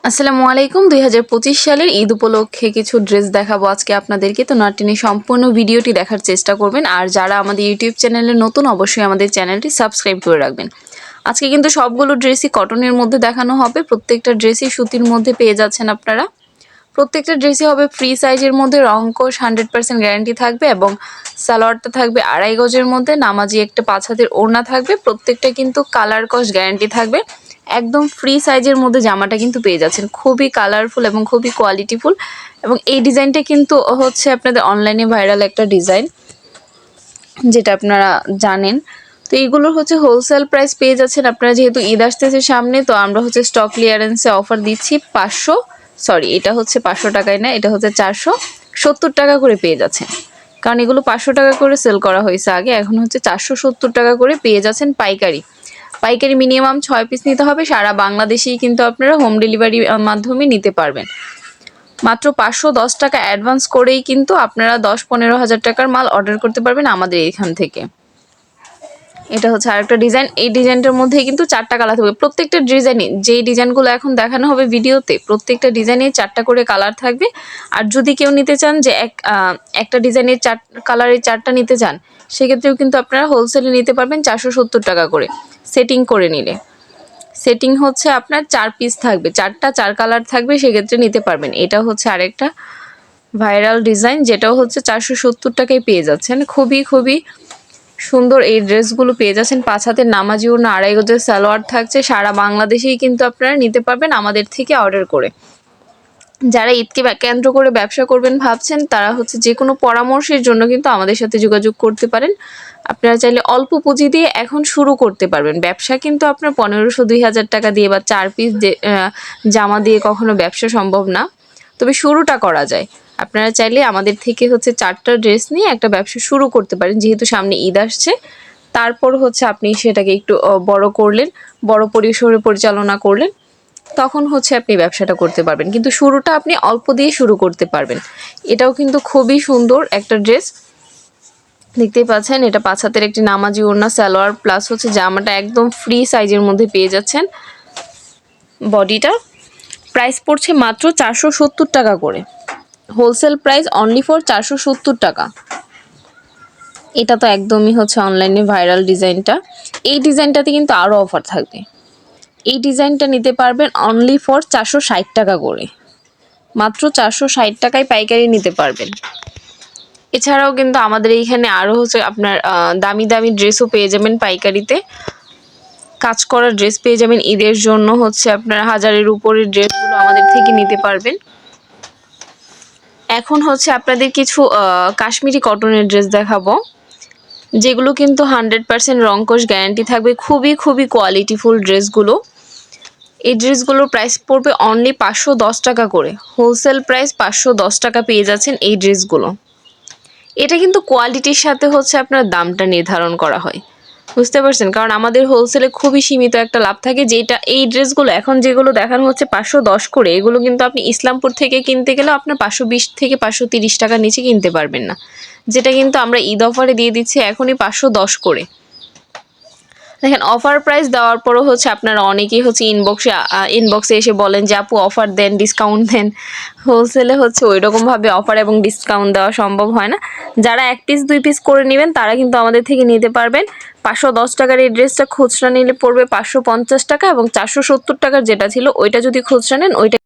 আসসালামু আলাইকুম 2025 সালের ঈদ উপলক্ষে কিছু ড্রেস দেখাবো আজকে আপনাদেরকে। তো নাটিনি সম্পূর্ণ ভিডিওটি দেখার চেষ্টা করবেন। আর যারা আমাদের ইউটিউব চ্যানেলে নতুন অবশ্যই আমাদের চ্যানেলটি সাবস্ক্রাইব করে রাখবেন। আজকে কিন্তু সবগুলো ড্রেসই কটনের মধ্যে দেখানো হবে। প্রত্যেকটা ড্রেসই সুতির মধ্যে পেয়ে যাচ্ছেন আপনারা। প্রত্যেকটা ড্রেসই হবে ফ্রি সাইজের মধ্যে, রংকশ 100% গ্যারান্টি থাকবে এবং সালোয়ারটা থাকবে 2.5 গজের মধ্যে, নামাজি একটা 5 হাতের ওড়না থাকবে। প্রত্যেকটা কিন্তু কালার কস গ্যারান্টি থাকবে। একদম ফ্রি সাইজের মধ্যে জামাটা কিন্তু পেয়ে যাচ্ছেন, খুবই কালারফুল এবং খুবই কোয়ালিটিফুল। এবং এই ডিজাইনটা কিন্তু হচ্ছে আপনাদের অনলাইনে ভাইরাল একটা ডিজাইন, যেটা আপনারা জানেন। তো এইগুলোর হচ্ছে হোলসেল প্রাইস পেয়ে যাচ্ছেন আপনারা, যেহেতু ঈদ আসতেছে সামনে, তো আমরা হচ্ছে স্টক ক্লিয়ারেন্সে অফার দিচ্ছি 500, সরি এটা হচ্ছে 500 টাকায় না, এটা হচ্ছে 470 টাকা করে পেয়ে যাচ্ছেন। কারণ এগুলো 500 টাকা করে সেল করা হয়েছে আগে, এখন হচ্ছে 470 টাকা করে পেয়ে যাচ্ছেন পাইকারি। পাইকারি মিনিমাম 6 পিস নিতে হবে। সারা বাংলাদেশেই কিন্তু আপনারা হোম ডেলিভারি মাধ্যমে নিতে পারবেন। মাত্র 510 টাকা অ্যাডভান্স করেই কিন্তু আপনারা 10-15 হাজার টাকার মাল অর্ডার করতে পারবেন আমাদের এখান থেকে। এটা হচ্ছে আরেকটা ডিজাইন। এই ডিজাইনটার মধ্যে কিন্তু 4টা কালার থাকবে। প্রত্যেকটা ডিজাইনে, যেই ডিজাইনগুলো এখন দেখানো হবে ভিডিওতে, প্রত্যেকটা ডিজাইনে 4টা করে কালার থাকবে। আর যদি কেউ নিতে চান যে একটা ডিজাইনের 4 কালারের 4টা নিতে চান, সেক্ষেত্রেও কিন্তু আপনারা হোলসেলে নিতে পারবেন 470 টাকা করে সেটিং করে নিলে। সেটিং হচ্ছে আপনার 4 পিস থাকবে, 4টা 4 কালার থাকবে, সেক্ষেত্রে নিতে পারবেন। এটা হচ্ছে আরেকটা ভাইরাল ডিজাইন, যেটাও হচ্ছে 470 টাকায় পেয়ে যাচ্ছেন। খুবই সুন্দর এই ড্রেসগুলো পেয়ে যাচ্ছেন। 5 হাতের নামাজি ওড়না, 2.5 গজের সালোয়ার থাকছে। সারা বাংলাদেশেই কিন্তু আপনারা নিতে পারবেন আমাদের থেকে অর্ডার করে। যারা ঈদকে কেন্দ্র করে ব্যবসা করবেন ভাবছেন, তারা হচ্ছে যে কোনো পরামর্শের জন্য কিন্তু আমাদের সাথে যোগাযোগ করতে পারেন। আপনারা চাইলে অল্প পুঁজি দিয়ে এখন শুরু করতে পারবেন ব্যবসা। কিন্তু আপনার 1500-2000 টাকা দিয়ে বা 4 পিস জামা দিয়ে কখনো ব্যবসা সম্ভব না, তবে শুরুটা করা যায়। আপনারা চাইলে আমাদের থেকে হচ্ছে 4টা ড্রেস নিয়ে একটা ব্যবসা শুরু করতে পারেন, যেহেতু সামনে ঈদ আসছে। তারপর হচ্ছে আপনি সেটাকে একটু বড় করলেন, বড় পরিসরে পরিচালনা করলেন, তখন হচ্ছে আপনি ব্যবসাটা করতে পারবেন। কিন্তু শুরুটা আপনি অল্প দিয়ে শুরু করতে পারবেন। এটাও কিন্তু খুবই সুন্দর একটা ড্রেস, দেখতেই পাচ্ছেন। এটা 5 হাতের একটি নামাজি ওড়না, সালোয়ার প্লাস হচ্ছে জামাটা একদম ফ্রি সাইজের মধ্যে পেয়ে যাচ্ছেন। বডিটা প্রাইস পড়ছে মাত্র 470 টাকা করে, হোলসেল প্রাইস অনলি ফর 470 টাকা। এটা তো একদমই হচ্ছে অনলাইনে ভাইরাল ডিজাইনটা। এই ডিজাইনটাতে কিন্তু আরও অফার থাকবে। এই ডিজাইনটা নিতে পারবেন অনলি ফর 460 টাকা করে, মাত্র 460 টাকায় পাইকারি নিতে পারবেন। এছাড়াও কিন্তু আমাদের এইখানে আরও হচ্ছে আপনার দামি ড্রেসও পেয়ে যাবেন পাইকারিতে। কাজ করা ড্রেস পেয়ে যাবেন ঈদের জন্য, হচ্ছে আপনার 1000-এর উপরের ড্রেসগুলো আমাদের থেকে নিতে পারবেন। এখন হচ্ছে আপনাদের কিছু কাশ্মীরি কটনের ড্রেস দেখাবো, যেগুলো কিন্তু 100% রংকশ গ্যারান্টি থাকবে। খুবই কোয়ালিটিফুল ড্রেসগুলো। এই ড্রেসগুলোর প্রাইস পড়বে অনলি 510 টাকা করে, হোলসেল প্রাইস 510 টাকা পেয়ে যাচ্ছেন এই ড্রেসগুলো। এটা কিন্তু কোয়ালিটির সাথে হচ্ছে আপনার দামটা নির্ধারণ করা হয়, বুঝতে পারছেন? কারণ আমাদের হোলসেলে খুবই সীমিত একটা লাভ থাকে। যেটা এই ড্রেসগুলো এখন যেগুলো দেখানো হচ্ছে 510 করে, এগুলো কিন্তু আপনি ইসলামপুর থেকে কিনতে গেলেও আপনার 520 থেকে 530 টাকার নিচে কিনতে পারবেন না, যেটা কিন্তু আমরা ঈদ অফারে দিয়ে দিচ্ছি এখনই 510 করে। দেখেন, অফার প্রাইস দেওয়ার পরও হচ্ছে আপনারা অনেকেই হচ্ছে ইনবক্সে এসে বলেন যে আপু অফার দেন, ডিসকাউন্ট দেন। হোলসেলে হচ্ছে ওই রকমভাবে অফার এবং ডিসকাউন্ট দেওয়া সম্ভব হয় না। যারা 1 পিস 2 পিস করে নেবেন তারা কিন্তু আমাদের থেকে নিতে পারবেন। 510 টাকার এই ড্রেসটা খুচরা নিলে পড়বে 550 টাকা, এবং 470 টাকার যেটা ছিল ওইটা যদি খুচরা নেন ওইটা